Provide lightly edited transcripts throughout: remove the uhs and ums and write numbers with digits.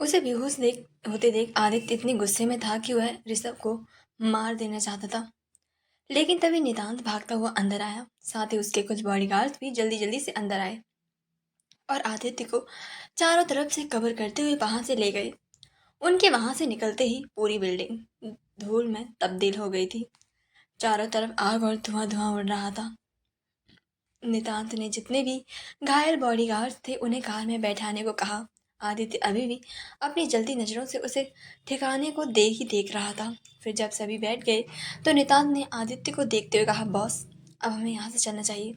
उसे बेहोश देख होते देख आदित्य इतने गुस्से में था कि वह ऋषभ को मार देना चाहता था। लेकिन तभी नितांत भागता हुआ अंदर आया। साथ ही उसके कुछ बॉडीगार्ड्स भी जल्दी जल्दी से अंदर आए और आदित्य को चारों तरफ से कवर करते हुए वहां से ले गए। उनके वहां से निकलते ही पूरी बिल्डिंग धूल में तब्दील हो गई थी। चारों तरफ आग और धुआं धुआं उड़ रहा था। नितांत ने जितने भी घायल बॉडीगार्ड्स थे उन्हें कार में बैठाने को कहा। आदित्य अभी भी अपनी जलती नजरों से उसे ठिकाने को देख रहा था। फिर जब सभी बैठ गए तो नितांत ने आदित्य को देखते हुए कहा, बॉस, अब हमें यहाँ से चलना चाहिए।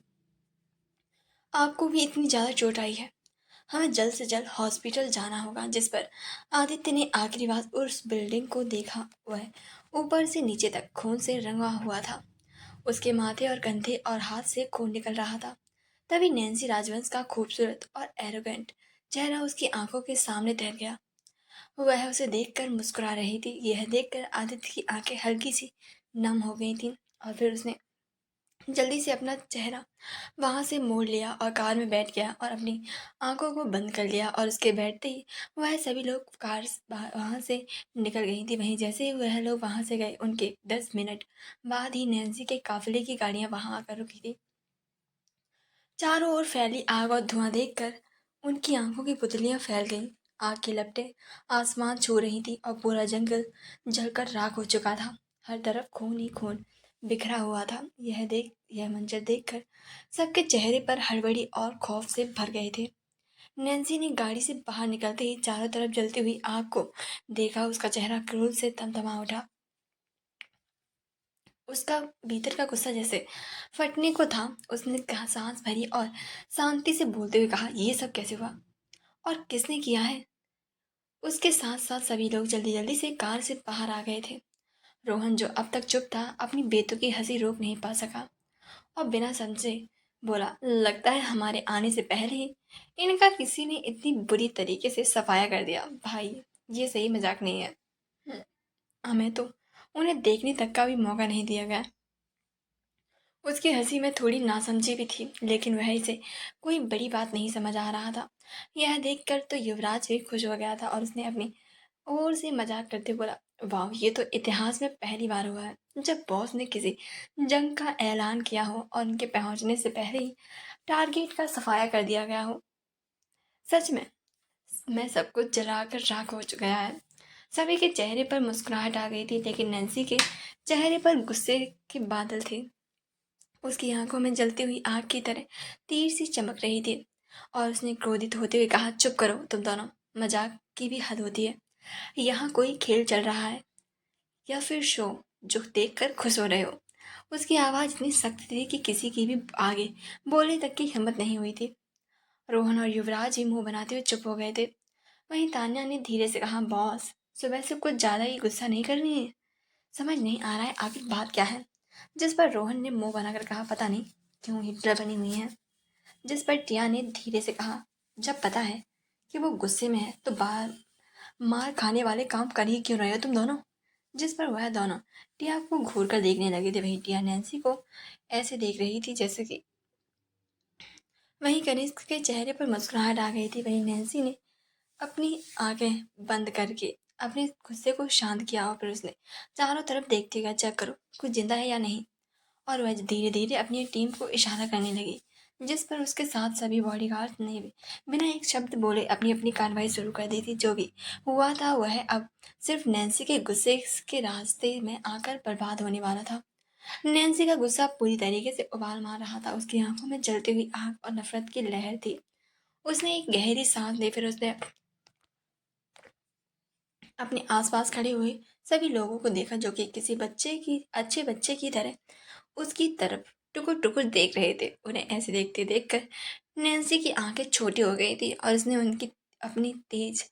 आपको भी इतनी ज्यादा चोट आई है, हमें जल्द से जल्द हॉस्पिटल जाना होगा। जिस पर आदित्य ने आखिरी बार उस बिल्डिंग को देखा। वह ऊपर से नीचे तक खून से रंगा हुआ था। उसके माथे और कंधे और हाथ से खून निकल रहा था। तभी नैन्सी राजवंश का खूबसूरत और एरोगेंट चेहरा उसकी आंखों के सामने तैर गया। वह उसे देखकर मुस्कुरा रही थी। यह देखकर आदित्य की आंखें हल्की सी नम हो गई थीं और फिर उसने जल्दी से अपना चेहरा वहां से मोड़ लिया और कार में बैठ गया और अपनी आंखों को बंद कर लिया। और उसके बैठते ही वह सभी लोग कार वहां से निकल गई थी। वहीं जैसे ही वह लोग वहां से गए उनके 10 मिनट बाद ही नैन्सी के काफिले की गाड़ियां वहां आकर रुकी थी। चारों ओर फैली आग और धुआं देखकर उनकी आंखों की पुतलियां फैल गईं। आग की लपटें आसमान छू रही थी और पूरा जंगल जलकर राख हो चुका था। हर तरफ खून ही खून बिखरा हुआ था। यह मंजर देखकर सबके चेहरे पर हड़बड़ी और खौफ से भर गए थे। नैन्सी ने गाड़ी से बाहर निकलते ही चारों तरफ जलती हुई आग को देखा। उसका चेहरा क्रोध से तमतमा उठा। उसका भीतर का गुस्सा जैसे फटने को था। उसने कहा, सांस भरी और शांति से बोलते हुए कहा, ये सब कैसे हुआ और किसने किया है। उसके साथ साथ सभी लोग जल्दी जल्दी से कार से बाहर आ गए थे। रोहन, जो अब तक चुप था, अपनी बेतुकी हंसी रोक नहीं पा सका और बिना समझे बोला, लगता है हमारे आने से पहले ही इनका किसी ने इतनी बुरी तरीके से सफाया कर दिया। भाई, ये सही मजाक नहीं है। हम्म, हमें तो उन्हें देखने तक का भी मौका नहीं दिया गया। उसकी हंसी में थोड़ी नासमझी भी थी, लेकिन वह इसे कोई बड़ी बात नहीं समझ आ रहा था। यह देखकर तो युवराज भी खुश हो गया था और उसने अपनी ओर से मजाक करते बोला, वाह, ये तो इतिहास में पहली बार हुआ है जब बॉस ने किसी जंग का ऐलान किया हो और उनके पहुंचने से पहले ही टारगेट का सफाया कर दिया गया हो। सच में मैं सब कुछ जलाकर राख हो गया है। सभी के चेहरे पर मुस्कुराहट आ गई थी, लेकिन नैन्सी के चेहरे पर गुस्से के बादल थे। उसकी आंखों में जलती हुई आग की तरह तीर सी चमक रही थी और उसने क्रोधित होते हुए कहा, चुप करो तुम दोनों, मजाक की भी हद होती है। यहाँ कोई खेल चल रहा है या फिर शो जो देखकर खुश हो रहे हो। उसकी आवाज़ इतनी सख्त थी कि किसी की भी आगे बोलने तक की हिम्मत नहीं हुई थी। रोहन और युवराज ही मुंह बनाते हुए चुप हो गए थे। वहीं तान्या ने धीरे से कहा, बॉस, सुबह से कुछ ज़्यादा ही गुस्सा नहीं कर रही है, समझ नहीं आ रहा है आखिर बात क्या है। जिस पर रोहन ने मुंह बनाकर कहा, पता नहीं क्यों हिटलर बनी हुई है। जिस पर टिया ने धीरे से कहा, जब पता है कि वो गुस्से में है तो बाहर मार खाने वाले काम कर ही क्यों रहे हो तुम दोनों। जिस पर वह दोनों टिया को घूर कर देखने लगे थे। वहीं टिया नैन्सी को ऐसे देख रही थी जैसे कि वहीं कनिष्क के चेहरे पर मुस्कुराहट आ गई थी। वहीं नैन्सी ने अपनी आंखें बंद करके अपने गुस्से को शांत किया और फिर उसने चारों तरफ देखते हुए, चेक करो कुछ जिंदा है या नहीं। और वह धीरे धीरे अपनी टीम को इशारा करने लगी। जिस पर उसके साथ सभी बॉडीगार्ड ने भी बिना एक शब्द बोले अपनी अपनी कार्रवाई शुरू कर दी थी। जो भी हुआ था वह अब सिर्फ नैन्सी के गुस्से के रास्ते में आकर बर्बाद होने वाला था। नैन्सी का गुस्सा पूरी तरीके से उबाल मार रहा था। उसकी आंखों में जलती हुई आग और नफरत की लहर थी। उसने एक गहरी सांस ली, फिर उसने अपने आसपास खड़े हुए सभी लोगों को देखा जो कि किसी अच्छे बच्चे की तरह उसकी तरफ टुकुर टुकुर देख रहे थे। उन्हें ऐसे देखते देखकर नैन्सी की आंखें छोटी हो गई थी और उसने उनकी अपनी तेज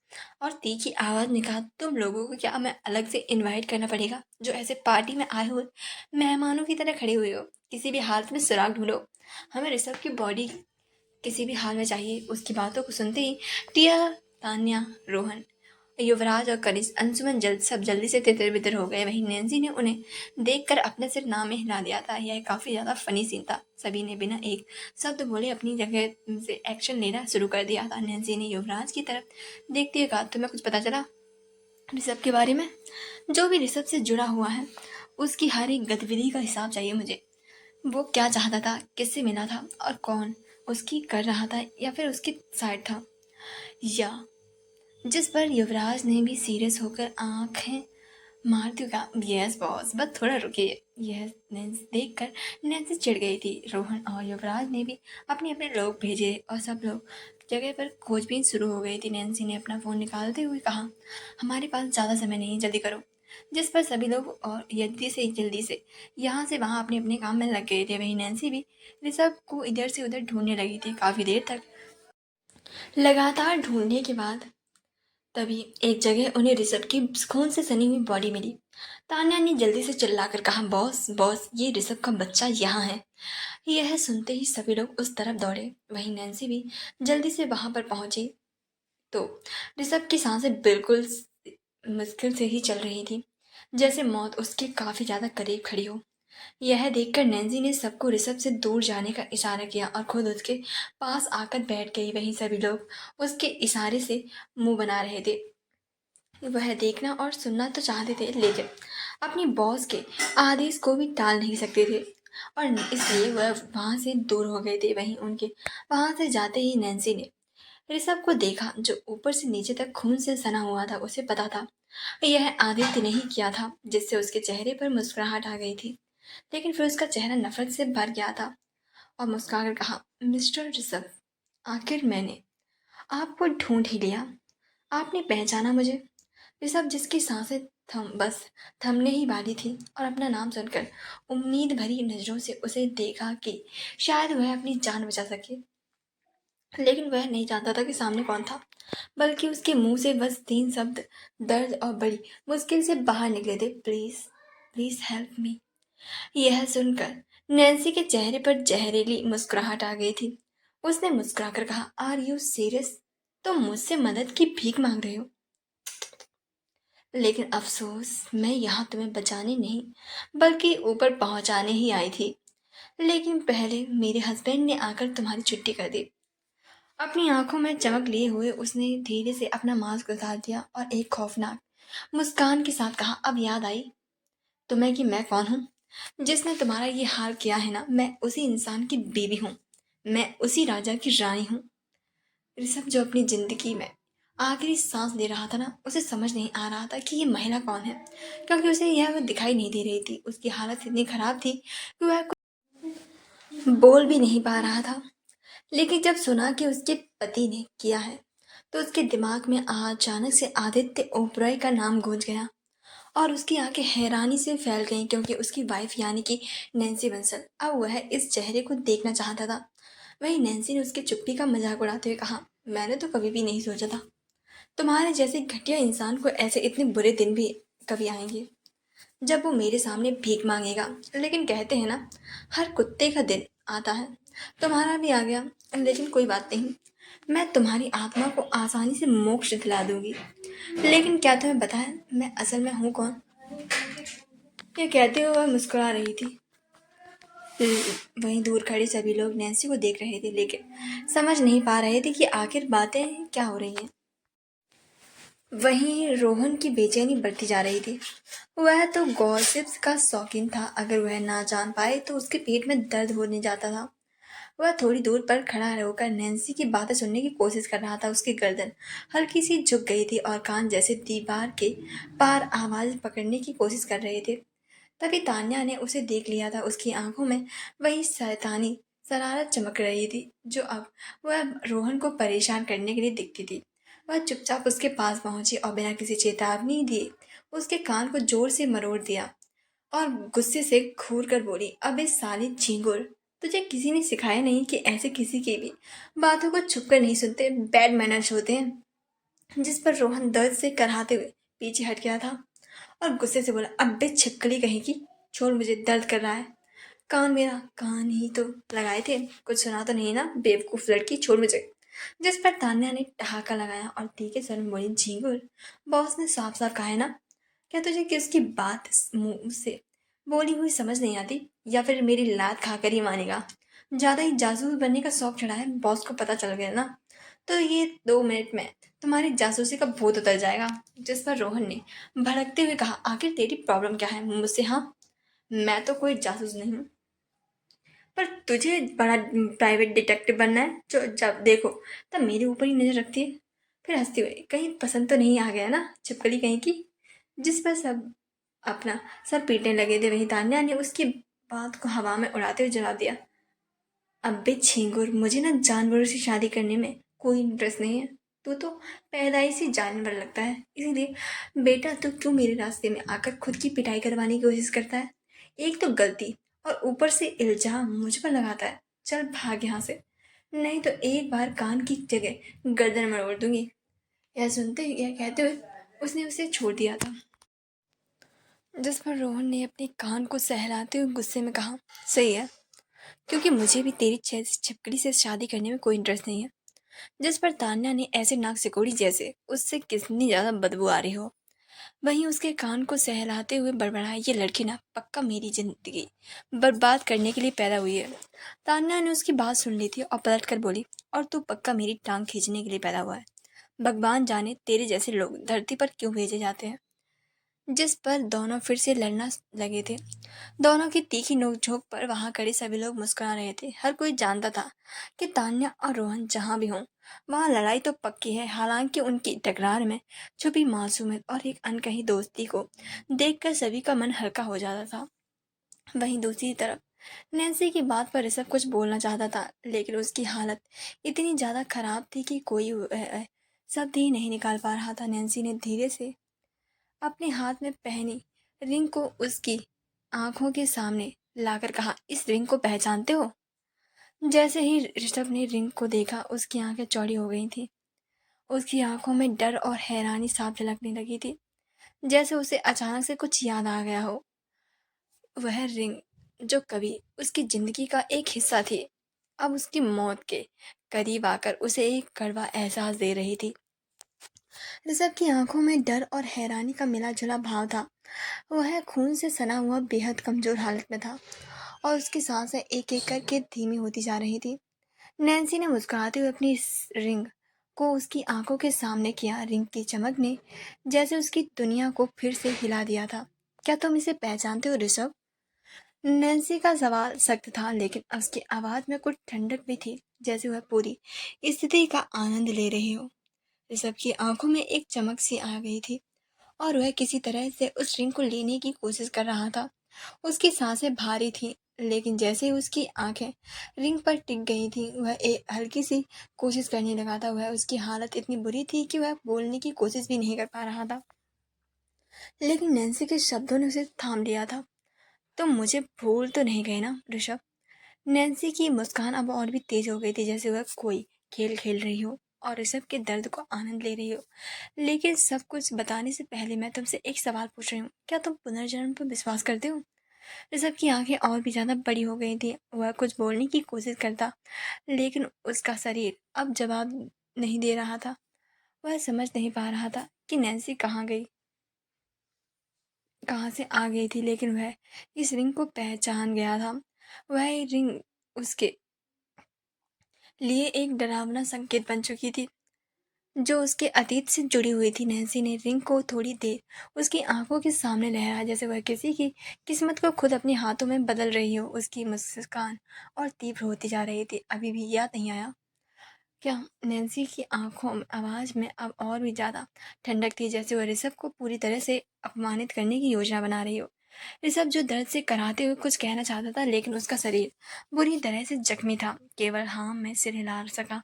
और तीखी आवाज में कहा, तुम लोगों को क्या मैं अलग से इनवाइट करना पड़ेगा जो ऐसे पार्टी में आए हुए मेहमानों की तरह खड़े हुए हो। किसी भी हालत में सुराग ढूंढो, हमें ऋषभ की बॉडी किसी भी हाल में चाहिए। उसकी बातों को सुनते ही टिया, तान्या, रोहन युवराज और कनिष्क अंशुमन जल्दी से तितर-बितर हो गए। वहीं नैन्सी ने उन्हें देखकर अपने सिर ना में हिला दिया था। यह काफ़ी ज़्यादा फ़नी सीन था। सभी ने बिना एक शब्द बोले अपनी जगह से एक्शन लेना शुरू कर दिया था। नैन्सी ने युवराज की तरफ देखते हुए कहा, तुम्हें कुछ पता चला ऋषभ के बारे में? जो भी ऋषभ से जुड़ा हुआ है, उसकी हर एक गतिविधि का हिसाब चाहिए मुझे। वो क्या चाहता था, किससे मिला था और कौन उसकी कर रहा था या फिर उसकी साइड था, या जिस पर युवराज ने भी सीरियस होकर आंखें मारती हुई कहा, यस बॉस, बस थोड़ा रुकिए। यह नैन्सी देखकर नैन्सी चिढ़ गई थी। रोहन और युवराज ने भी अपने अपने लोग भेजे और सब लोग जगह पर खोजबीन शुरू हो गई थी। नैन्सी ने अपना फ़ोन निकालते हुए कहा, हमारे पास ज़्यादा समय नहीं, जल्दी करो। जिस पर सभी लोग और जल्दी से यहाँ से वहाँ अपने अपने काम में लग गए थे। वहीं नैन्सी भी ऋषभ को इधर से उधर ढूंढने लगी थी। काफ़ी देर तक लगातार ढूंढने के बाद तभी एक जगह उन्हें ऋषभ की खून से सनी हुई बॉडी मिली। तान्या ने जल्दी से चिल्लाकर कहा, बॉस बॉस, ये ऋषभ का बच्चा यहाँ है। यह सुनते ही सभी लोग उस तरफ दौड़े। वहीं नैन्सी भी जल्दी से वहां पर पहुंची तो ऋषभ की सांसें बिल्कुल मुश्किल से ही चल रही थी, जैसे मौत उसके काफी ज्यादा करीब खड़ी हो। यह देखकर नैन्सी ने सबको ऋषभ से दूर जाने का इशारा किया और खुद उसके पास आकर बैठ गई। वहीं सभी लोग उसके इशारे से मुंह बना रहे थे। वह देखना और सुनना तो चाहते थे, लेकिन अपनी बॉस के आदेश को भी टाल नहीं सकते थे और इसलिए वह वहां से दूर हो गए थे। वहीं उनके वहां से जाते ही नैन्सी ने ऋषभ को देखा, जो ऊपर से नीचे तक खून से सना हुआ था। उसे पता था यह आदित्य नहीं किया था, जिससे उसके चेहरे पर मुस्कुराहट आ गई थी। लेकिन फिर उसका चेहरा नफरत से भर गया था और मुस्कुराकर कहा, मिस्टर ऋषभ, आखिर मैंने आपको ढूंढ ही लिया। आपने पहचाना मुझे? ऋषभ, जिसकी सांसें थमने ही वाली थी और अपना नाम सुनकर उम्मीद भरी नजरों से उसे देखा कि शायद वह अपनी जान बचा सके। लेकिन वह नहीं जानता था कि सामने कौन था, बल्कि उसके मुंह से बस 3 शब्द दर्द और बड़ी मुश्किल से बाहर निकले थे, प्लीज, प्लीज हेल्प मी। यह सुनकर नैन्सी के चेहरे पर जहरीली मुस्कुराहट आ गई थी। उसने मुस्कुराकर कहा, आर यू सीरियस? तुम मुझसे मदद की भीख मांग रहे हो? लेकिन अफसोस, मैं यहाँ तुम्हें बचाने नहीं बल्कि ऊपर पहुंचाने ही आई थी। लेकिन पहले मेरे हस्बैंड ने आकर तुम्हारी छुट्टी कर दी। अपनी आंखों में चमक लिए हुए उसने धीरे से अपना मास्क उतार दिया और एक खौफनाक मुस्कान के साथ कहा, अब याद आई तुम्हें कि मैं कौन हूँ? जिसने तुम्हारा ये हाल किया है ना, मैं उसी इंसान की बीवी हूँ। मैं उसी राजा की रानी हूँ। ऋषभ, जो अपनी जिंदगी में आखिरी सांस ले रहा था ना, उसे समझ नहीं आ रहा था कि ये महिला कौन है, क्योंकि उसे यह वो दिखाई नहीं दे रही थी। उसकी हालत इतनी खराब थी कि वह कुछ बोल भी नहीं पा रहा था। लेकिन जब सुना कि उसके पति ने किया है, तो उसके दिमाग में अचानक से आदित्य ओबरॉय का नाम गूंज गया और उसकी आंखें हैरानी से फैल गईं, क्योंकि उसकी वाइफ यानी कि नैन्सी बंसल अब वह इस चेहरे को देखना चाहता था। वहीं नैन्सी ने उसकी चुप्पी का मजाक उड़ाते हुए कहा, मैंने तो कभी भी नहीं सोचा था तुम्हारे जैसे घटिया इंसान को ऐसे इतने बुरे दिन भी कभी आएंगे, जब वो मेरे सामने भीख मांगेगा। लेकिन कहते हैं ना, हर कुत्ते का दिन आता है। तुम्हारा भी आ गया, लेकिन कोई बात नहीं, मैं तुम्हारी आत्मा को आसानी से मोक्ष दिला दूंगी। लेकिन क्या तुम्हें पता है मैं असल में हूँ कौन? यह कहते हुए वह मुस्कुरा रही थी। वहीं दूर खड़े सभी लोग नैन्सी को देख रहे थे, लेकिन समझ नहीं पा रहे थे कि आखिर बातें क्या हो रही हैं। वहीं रोहन की बेचैनी बढ़ती जा रही थी। वह तो गॉसिप्स का शौकीन था। अगर वह ना जान पाए तो उसके पेट में दर्द होने जाता था। वह थोड़ी दूर पर खड़ा होकर नैन्सी की बातें सुनने की कोशिश कर रहा था। उसकी गर्दन हल्की सी झुक गई थी और कान जैसे दीवार के पार आवाज पकड़ने की कोशिश कर रहे थे। तभी तान्या ने उसे देख लिया था। उसकी आंखों में वही शैतानी शरारत चमक रही थी, जो अब वह रोहन को परेशान करने के लिए दिखती थी। वह चुपचाप उसके पास पहुंची और बिना किसी चेतावनी दिए उसके कान को जोर से मरोड़ दिया और गुस्से से घूर कर बोली, अबे साली झींगुर, तुझे किसी ने सिखाया नहीं कि ऐसे किसी की भी बातों को छुप कर नहीं सुनते, बैड मैनर्स होते हैं? जिस पर रोहन दर्द से कराहते हुए पीछे हट गया था और गुस्से से बोला, अबे छिपकली कहेगी, छोड़, मुझे दर्द कर रहा है। कान मेरा कान ही तो लगाए थे, कुछ सुना तो नहीं ना बेवकूफ लड़की, छोड़ मुझे। जिस पर तान्या ने ठहाका लगाया और तीखे स्वर में बोली, झींगुर, बॉस ने साफ साफ कहा है ना, क्या तुझे किसकी बात मुंह से बोली हुई समझ नहीं आती, या फिर मेरी लात खाकर ही मानेगा? ज्यादा ही जासूस बनने का शौक चढ़ा है, बॉस को पता चल गया ना, तो ये 2 मिनट में तुम्हारी जासूसी का भूत उतर जाएगा। जिस पर रोहन ने भड़कते हुए कहा, आखिर तेरी प्रॉब्लम क्या है मुझसे? हाँ, मैं तो कोई जासूस नहीं हूँ, पर तुझे बड़ा प्राइवेट डिटेक्टिव बनना है जो जब देखो तब मेरे ऊपर ही नजर रखती है। फिर हंसती हुई, कहीं पसंद तो नहीं आ गया ना छिपकली कहीं की? जिस पर सब अपना सर पीटने लगे थे, वहीं तान्या ने उसकी बात को हवा में उड़ाते हुए जवाब दिया, अबे छींगुर, मुझे ना जानवरों से शादी करने में कोई इंटरेस्ट नहीं है। तू तो पैदाइशी जानवर लगता है, इसीलिए बेटा तू क्यों मेरे रास्ते में आकर खुद की पिटाई करवाने की कोशिश करता है? एक तो गलती और ऊपर से इल्जाम मुझ पर लगाता है। चल भाग यहाँ से, नहीं तो एक बार कान की जगह गर्दन मरोड़ दूंगी। यह कहते हुए उसने उसे छोड़ दिया था। जिस पर रोहन ने अपने कान को सहलाते हुए गुस्से में कहा, सही है, क्योंकि मुझे भी तेरी छिपकली से शादी करने में कोई इंटरेस्ट नहीं है। जिस पर तान्या ने ऐसे नाक सिकोड़ी जैसे उससे कितनी ज्यादा बदबू आ रही हो। वहीं उसके कान को सहलाते हुए बड़बड़ाया, ये लड़की ना पक्का मेरी जिंदगी बर्बाद करने के लिए पैदा हुई है। तान्या ने उसकी बात सुन ली थी और पलट कर बोली, और तू पक्का मेरी टांग खींचने के लिए पैदा हुआ है। भगवान जाने तेरे जैसे लोग धरती पर क्यों भेजे जाते हैं। जिस पर दोनों फिर से लड़ना लगे थे। दोनों की तीखी नोकझोंक पर वहां खड़े सभी लोग मुस्कुरा रहे थे। हर कोई जानता था कि तान्या और रोहन जहां भी हों, वहां लड़ाई तो पक्की है। हालांकि उनकी टकरार में छुपी मासूमियत और एक अनकही दोस्ती को देखकर सभी का मन हल्का हो जाता था। वहीं दूसरी तरफ नैन्सी की बात पर ऋषभ कुछ बोलना चाहता था, लेकिन उसकी हालत इतनी ज्यादा खराब थी कि कोई शब्द ही नहीं निकाल पा रहा था। नैन्सी ने धीरे से अपने हाथ में पहनी रिंग को उसकी आंखों के सामने लाकर कहा, इस रिंग को पहचानते हो? जैसे ही ऋषभ ने रिंग को देखा, उसकी आंखें चौड़ी हो गई थी। उसकी आंखों में डर और हैरानी साफ झलकने लगी थी, जैसे उसे अचानक से कुछ याद आ गया हो। वह रिंग जो कभी उसकी जिंदगी का एक हिस्सा थी, अब उसकी मौत के करीब आकर उसे एक कड़वा एहसास दे रही थी। ऋषभ की आंखों में डर और हैरानी का मिला जुला भाव था। वह खून से सना हुआ बेहद कमजोर हालत में था और उसकी सांसें एक एक करके धीमी होती जा रही थी। नैन्सी ने मुस्कुराते हुए अपनी इस रिंग को उसकी आंखों के सामने किया। रिंग की चमक ने जैसे उसकी दुनिया को फिर से हिला दिया था। क्या तुम इसे पहचानते हो ऋषभ? नैन्सी का सवाल सख्त था, लेकिन उसकी आवाज में कुछ ठंडक भी थी, जैसे वह पूरी स्थिति का आनंद ले रही हो। ऋषभ की आंखों में एक चमक सी आ गई थी और वह किसी तरह से उस रिंग को लेने की कोशिश कर रहा था। उसकी सांसें भारी थीं, लेकिन जैसे ही उसकी आंखें रिंग पर टिक गई थीं, वह एक हल्की सी कोशिश करने लगा था। वह उसकी हालत इतनी बुरी थी कि वह बोलने की कोशिश भी नहीं कर पा रहा था, लेकिन नैन्सी के शब्दों ने उसे थाम लिया था। तुम मुझे भूल तो नहीं गए ना ऋषभ? नैन्सी की मुस्कान अब और भी तेज हो गई थी, जैसे वह कोई खेल खेल रही हो और ऋषभ के दर्द को आनंद ले रही हो। लेकिन सब कुछ बताने से पहले मैं तुमसे एक सवाल पूछ रही हूँ, क्या तुम पुनर्जन्म पर विश्वास करते हो? ऋषभ की आंखें और भी ज्यादा बड़ी हो गई थी। वह कुछ बोलने की कोशिश करता, लेकिन उसका शरीर अब जवाब नहीं दे रहा था। वह समझ नहीं पा रहा था कि नैन्सी कहाँ से आ गई थी, लेकिन वह इस रिंग को पहचान गया था। वह रिंग उसके लिए एक डरावना संकेत बन चुकी थी, जो उसके अतीत से जुड़ी हुई थी। नैन्सी ने रिंग को थोड़ी देर उसकी आंखों के सामने लहराया, जैसे वह किसी की किस्मत को खुद अपने हाथों में बदल रही हो। उसकी मुस्कान और तीव्र होती जा रही थी। अभी भी याद नहीं आया क्या? नैन्सी की आंखों में आवाज में अब और भी ज्यादा ठंडक थी, जैसे वह ऋषभ को पूरी तरह से अपमानित करने की योजना बना रही हो। ऋषभ जो दर्द से कराहते हुए कुछ कहना चाहता था, लेकिन उसका शरीर बुरी तरह से जख्मी था। केवल हाँ में सिर हिला सका।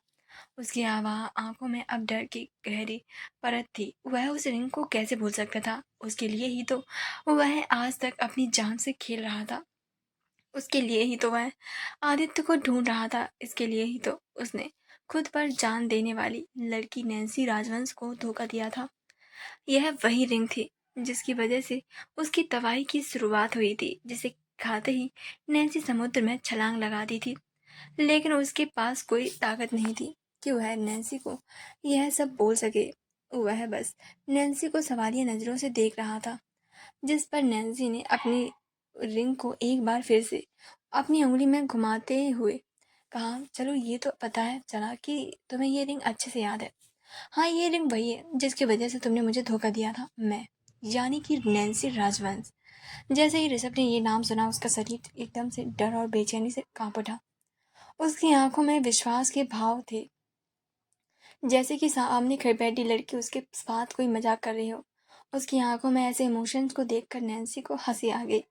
उसकी आंखों में अब डर की गहरी परत थी। वह उस रिंग को कैसे भूल सकता था? उसके लिए ही तो वह आज तक अपनी जान से खेल रहा था। उसके लिए ही तो वह आदित्य को ढूंढ रहा था। इसके लिए ही तो उसने खुद पर जान देने वाली लड़की नैन्सी राजवंश को धोखा दिया था। यह वही रिंग थी जिसकी वजह से उसकी तबाही की शुरुआत हुई थी, जिसे खाते ही नैन्सी समुद्र में छलांग लगा दी थी। लेकिन उसके पास कोई ताकत नहीं थी, कि वह नैन्सी को यह सब बोल सके। वह बस नैन्सी को सवालिया नज़रों से देख रहा था, जिस पर नैन्सी ने अपनी रिंग को एक बार फिर से अपनी उंगली में घुमाते हुए कहा, चलो ये तो पता है चला कि तुम्हें ये रिंग अच्छे से याद है। हाँ, ये रिंग वही है जिसकी वजह से तुमने मुझे धोखा दिया था। मैं, यानी कि नैन्सी राजवंश। जैसे ही ऋषभ ने ये नाम सुना, उसका शरीर एकदम से डर और बेचैनी से कांप उठा। उसकी आंखों में विश्वास के भाव थे, जैसे कि सामने खड़ी बैठी लड़की उसके साथ कोई मजाक कर रही हो। उसकी आंखों में ऐसे इमोशंस को देखकर नैन्सी को हंसी आ गई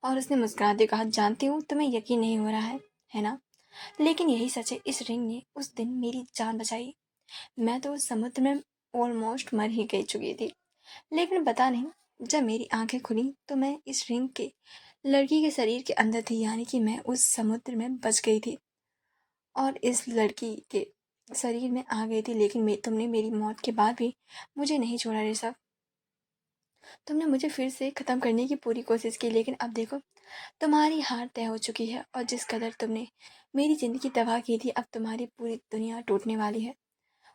और उसने मुस्कुराते कहा, जानती हूँ तुम्हें यकीन नहीं हो रहा है ना? लेकिन यही सच है, इस रिंग ने उस दिन मेरी जान बचाई। मैं तो उस समुद्र में ऑलमोस्ट मर ही गई चुकी थी, लेकिन पता नहीं, जब मेरी आंखें खुली तो मैं इस रिंग के लड़की के शरीर के अंदर थी, यानी कि मैं उस समुद्र में बच गई थी और इस लड़की के शरीर में आ गई थी। लेकिन तुमने मेरी मौत के बाद भी मुझे नहीं छोड़ा ऋषभ। तुमने मुझे फिर से ख़त्म करने की पूरी कोशिश की, लेकिन अब देखो, तुम्हारी हार तय हो चुकी है और जिस कदर तुमने मेरी ज़िंदगी तबाह की थी, अब तुम्हारी पूरी दुनिया टूटने वाली है।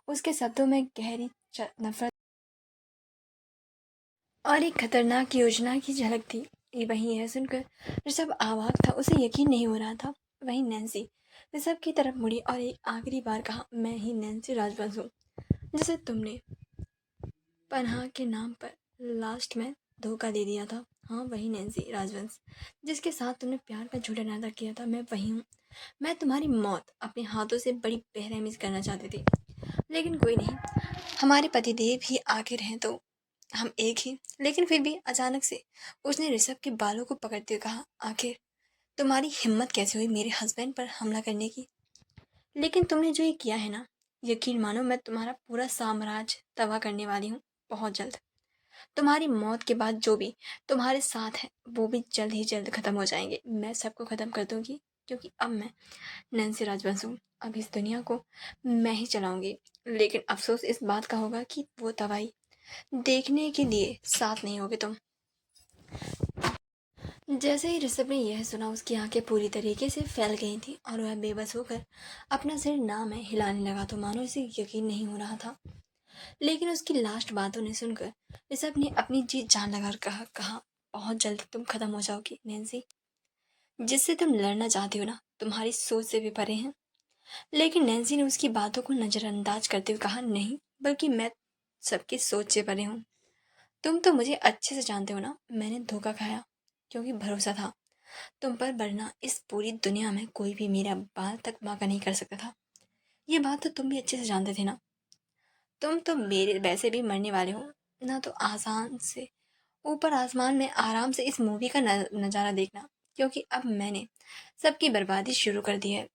उसके शब्दों में गहरी नफरत और एक खतरनाक योजना की झलक थी। ये वही है सुनकर ऋषभ आवाज था, उसे यकीन नहीं हो रहा था। वहीं नैन्सी ऋषभ की तरफ मुड़ी और एक आखिरी बार कहा, मैं ही नैन्सी राजवंश हूँ जिसे तुमने पनाह के नाम पर लास्ट में धोखा दे दिया था। हाँ, वही नैन्सी राजवंश जिसके साथ तुमने प्यार का झूठा नाता किया था, मैं वही हूँ। मैं तुम्हारी मौत अपने हाथों से बड़ी बेरहमी से करना चाहती थी, लेकिन कोई नहीं, हमारे पतिदेव ही आखिर हैं तो हम एक ही। लेकिन फिर भी अचानक से उसने ऋषभ के बालों को पकड़ते हुए कहा, आखिर तुम्हारी हिम्मत कैसे हुई मेरे हस्बैंड पर हमला करने की? लेकिन तुमने जो ये किया है ना, यकीन मानो मैं तुम्हारा पूरा साम्राज्य तबाह करने वाली हूँ बहुत जल्द। तुम्हारी मौत के बाद जो भी तुम्हारे साथ है वो भी जल्द ही जल्द खत्म हो जाएंगे। मैं सबको खत्म कर दूंगी, क्योंकि अब मैं नैन्सी राजवंश हूँ। अब इस दुनिया को मैं ही चलाऊंगी। लेकिन अफसोस इस बात का होगा कि वो तबाही देखने के लिए साथ नहीं होगे तुम। जैसे ही ऋषभ ने यह सुना, उसकी आंखें पूरी तरीके से फैल गई थी और वह बेबस होकर अपना सिर ना में हिलाने लगा, तो मानो इसे यकीन नहीं हो रहा था। लेकिन उसकी लास्ट बातों ने सुनकर ऋषभ ने अपनी जी जान लगा कहा, बहुत जल्दी तुम खत्म हो जाओगी नैन्सी। जिससे तुम लड़ना चाहती हो ना, तुम्हारी सोच से भी परे हैं। लेकिन नैन्सी ने उसकी बातों को नजरअंदाज करते हुए कहा, नहीं, बल्कि मैं सबकी सोच से परे हूँ। तुम तो मुझे अच्छे से जानते हो ना, मैंने धोखा खाया क्योंकि भरोसा था तुम पर, वरना इस पूरी दुनिया में कोई भी मेरा बाल तक बांका नहीं कर सकता था। ये बात तो तुम भी अच्छे से जानते थे ना। तुम तो मेरे वैसे भी मरने वाले हो ना, तो आसान से ऊपर आसमान में आराम से इस मूवी का नज़ारा देखना, क्योंकि अब मैंने सबकी बर्बादी शुरू कर दी है।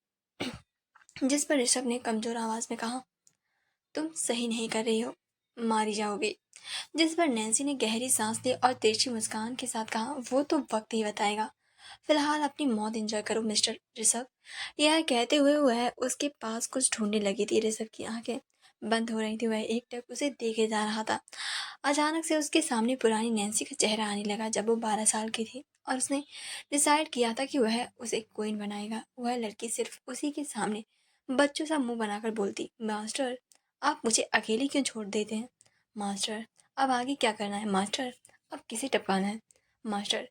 जिस पर ऋषभ ने कमजोर आवाज में कहा, तुम सही नहीं कर रही हो, मारी जाओगी। जिस पर नैन्सी ने गहरी सांस ली और तिरछी मुस्कान के साथ कहा, वो तो वक्त ही बताएगा। फिलहाल अपनी मौत एंजॉय करो मिस्टर ऋषभ। यह कहते हुए वह उसके पास कुछ ढूंढने लगी थी। ऋषभ की आंखें बंद हो रही थी, वह एकटक उसे देखे जा रहा था। अचानक से उसके सामने पुरानी नैन्सी का चेहरा आने लगा, जब वो 12 साल की थी और उसने डिसाइड किया था कि वह उसे क्वीन बनाएगा। वह लड़की सिर्फ उसी के सामने बच्चों सा मुंह बनाकर बोलती, मास्टर, आप मुझे अकेले क्यों छोड़ देते हैं? मास्टर, अब आगे क्या करना है? मास्टर, अब किसे टपकाना है? मास्टर,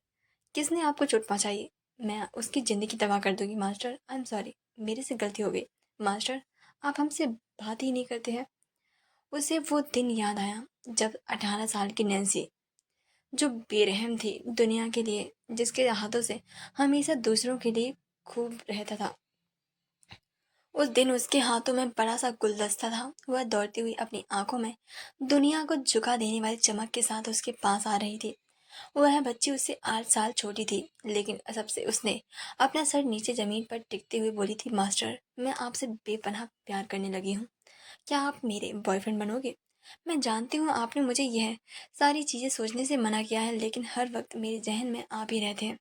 किसने आपको चोट पहुंचाई? मैं उसकी ज़िंदगी तबाह कर दूंगी। मास्टर, आई एम सॉरी, मेरे से गलती हो गई। मास्टर, आप हमसे बात ही नहीं करते हैं। उसे वो दिन याद आया जब 18 साल की नैन्सी, जो बेरहम थी दुनिया के लिए, जिसके हाथों से हमेशा दूसरों के लिए खूब रहता था, उस दिन उसके हाथों में बड़ा सा गुलदस्ता था। वह दौड़ती हुई अपनी आंखों में दुनिया को झुका देने वाली चमक के साथ उसके पास आ रही थी। वह बच्ची उससे 8 साल छोटी थी, लेकिन सबसे उसने अपना सर नीचे जमीन पर टिकते हुए बोली थी, मास्टर, मैं आपसे बेपनाह प्यार करने लगी हूँ। क्या आप मेरे बॉयफ्रेंड बनोगे? मैं जानती हूँ आपने मुझे यह सारी चीज़ें सोचने से मना किया है, लेकिन हर वक्त मेरे जहन में आप ही रहते हैं।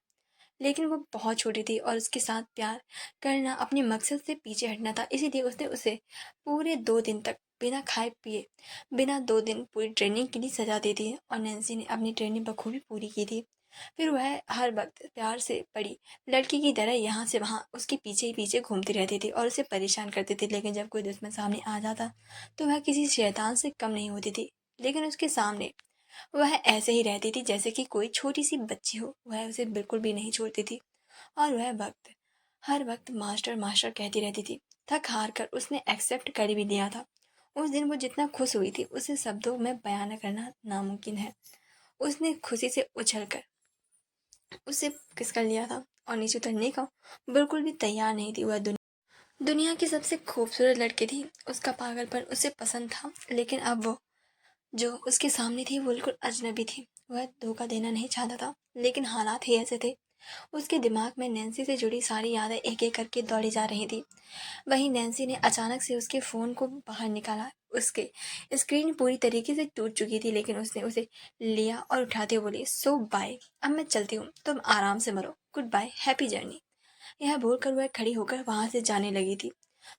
लेकिन वो बहुत छोटी थी और उसके साथ प्यार करना अपने मकसद से पीछे हटना था। इसीलिए उसने उसे पूरे 2 दिन तक बिना खाए पिए, बिना 2 दिन पूरी ट्रेनिंग के लिए सजा दे दी और नैन्सी ने अपनी ट्रेनिंग बखूबी पूरी की थी। फिर वह हर वक्त प्यार से पड़ी लड़की की तरह यहाँ से वहाँ उसके पीछे ही पीछे घूमती रहती थी और उसे परेशान करती थी। लेकिन जब कोई दुश्मन सामने आ जाता तो वह किसी शैतान से कम नहीं होती थी। लेकिन उसके सामने वह ऐसे ही रहती थी जैसे कि कोई छोटी सी बच्ची हो। वह उसे बिल्कुल भी नहीं छोड़ती थी और वह हर वक्त मास्टर मास्टर कहती रहती थी। थक हार कर उसने एक्सेप्ट कर भी लिया था। उस दिन वो जितना खुश हुई थी उसे शब्दों में बयान करना नामुमकिन है। उसने खुशी से उछलकर उसे किस कर लिया था और नीचे उतरने का बिल्कुल भी तैयार नहीं थी। वह दुनिया की सबसे खूबसूरत लड़की थी। उसका पागलपन उसे पसंद था, लेकिन अब वो जो उसके सामने थी वो बिल्कुल अजनबी थी। वह धोखा देना नहीं चाहता था, लेकिन हालात ही ऐसे थे। उसके दिमाग में नैन्सी से जुड़ी सारी यादें एक एक करके दौड़ी जा रही थी। वहीं नैन्सी ने अचानक से उसके फ़ोन को बाहर निकाला। उसके स्क्रीन पूरी तरीके से टूट चुकी थी, लेकिन उसने उसे लिया और उठाते हुए बोली, सो बाय, अब मैं चलती हूँ, तुम आराम से मरो, गुड बाय, हैप्पी जर्नी। यह बोलकर वह खड़ी होकर वहां से जाने लगी थी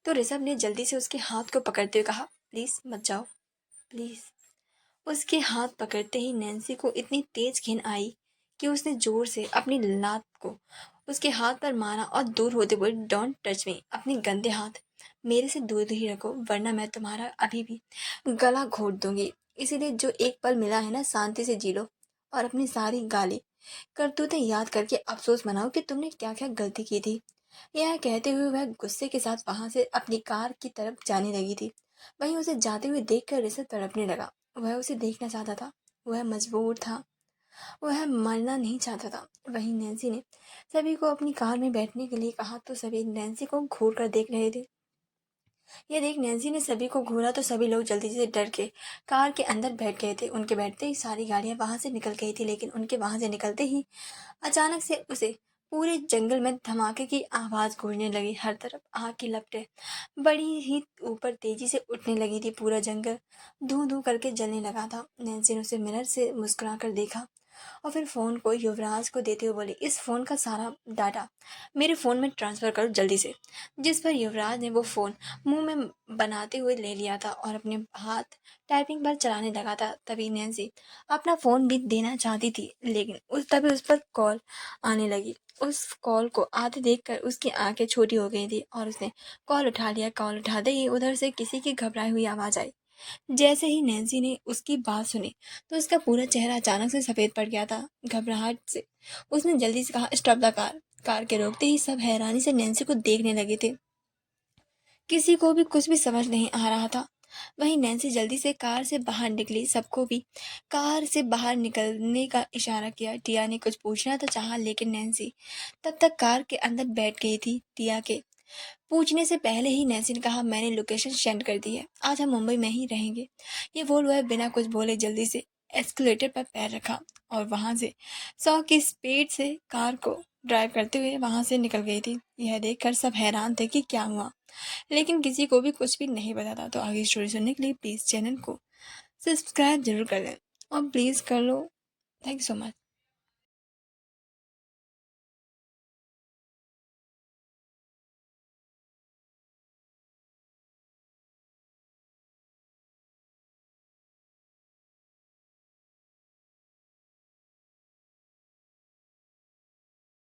तो ऋषभ ने जल्दी से उसके हाथ को पकड़ते हुए कहा, प्लीज मत जाओ, प्लीज। उसके हाथ पकड़ते ही नैन्सी को इतनी तेज घिन आई कि उसने जोर से अपनी लात को उसके हाथ पर मारा और दूर होते बोली, डोंट टच मी, अपने गंदे हाथ मेरे से दूर ही रखो, वरना मैं तुम्हारा अभी भी गला घोट दूंगी। इसीलिए जो एक पल मिला है ना, शांति से जी लो और अपनी सारी गाली करतूतें याद करके अफसोस मनाओ कि तुमने क्या क्या गलती की थी। यह कहते हुए वह गुस्से के साथ वहां से अपनी कार की तरफ जाने लगी थी। वहीं उसे जाते हुए देखकर ऋषभ तड़पने लगा। वह उसे देखना चाहता था, वह मजबूर था, वह मरना नहीं चाहता था। वहीं नैन्सी ने सभी को अपनी कार में बैठने के लिए कहा तो सभी नैन्सी को घूर कर देख रहे थे। यह देख नैन्सी ने सभी को घूरा तो सभी लोग जल्दी से डर के कार के अंदर बैठ गए थे। उनके बैठते ही सारी गाड़ियां वहां से निकल गई थी, लेकिन उनके वहां से निकलते ही अचानक से उसे पूरे जंगल में धमाके की आवाज गूंजने लगी। हर तरफ आग की लपटें बड़ी ही ऊपर तेजी से उठने लगी थी। पूरा जंगल धू धू करके जलने लगा था। नैन्सी ने उसे मिरर से मुस्कुरा कर देखा और फिर फोन को युवराज को देते हुए बोली, इस फोन का सारा डाटा मेरे फोन में ट्रांसफर करो जल्दी से। जिस पर युवराज ने वो फोन मुंह में बनाते हुए ले लिया था और अपने हाथ टाइपिंग पर चलाने लगा था। तभी नैन्सी अपना फोन भी देना चाहती थी, लेकिन तभी उस पर कॉल आने लगी। उस कॉल को आते देखकर उसकी आंखें छोटी हो गई थी और उसने कॉल उठा लिया। कॉल उठाते ही उधर से किसी की घबराई हुई आवाज आई। जैसे ही नैन्सी ने उसकी बात सुनी तो उसका पूरा चेहरा अचानक से सफेद पड़ गया था। घबराहट से उसने जल्दी से कहा, स्टॉप द कार। कार के रोकते ही सब हैरानी से नैन्सी को देखने लगे थे। किसी को भी कुछ भी समझ नहीं आ रहा था। वहीं नैन्सी जल्दी से कार से बाहर निकली। सबको भी कार से बाहर निकलने का इशारा किया। टिया ने कुछ पूछना तो चाहा, लेकिन नैन्सी तब तक कार के अंदर बैठ गई थी। टिया के पूछने से पहले ही नैन्सी ने कहा, मैंने लोकेशन सेंड कर दी है, आज हम मुंबई में ही रहेंगे। ये बोल वह बिना कुछ बोले जल्दी से एस्केलेटर पर पैर रखा और वहां से 100 की स्पीड से कार को ड्राइव करते हुए वहां से निकल गई थी। यह देखकर सब हैरान थे कि क्या हुआ, लेकिन किसी को भी कुछ भी नहीं पता था। तो आगे स्टोरी सुनने के लिए प्लीज़ चैनल को सब्सक्राइब जरूर कर लें और प्लीज़ कर लो। Thank you so much.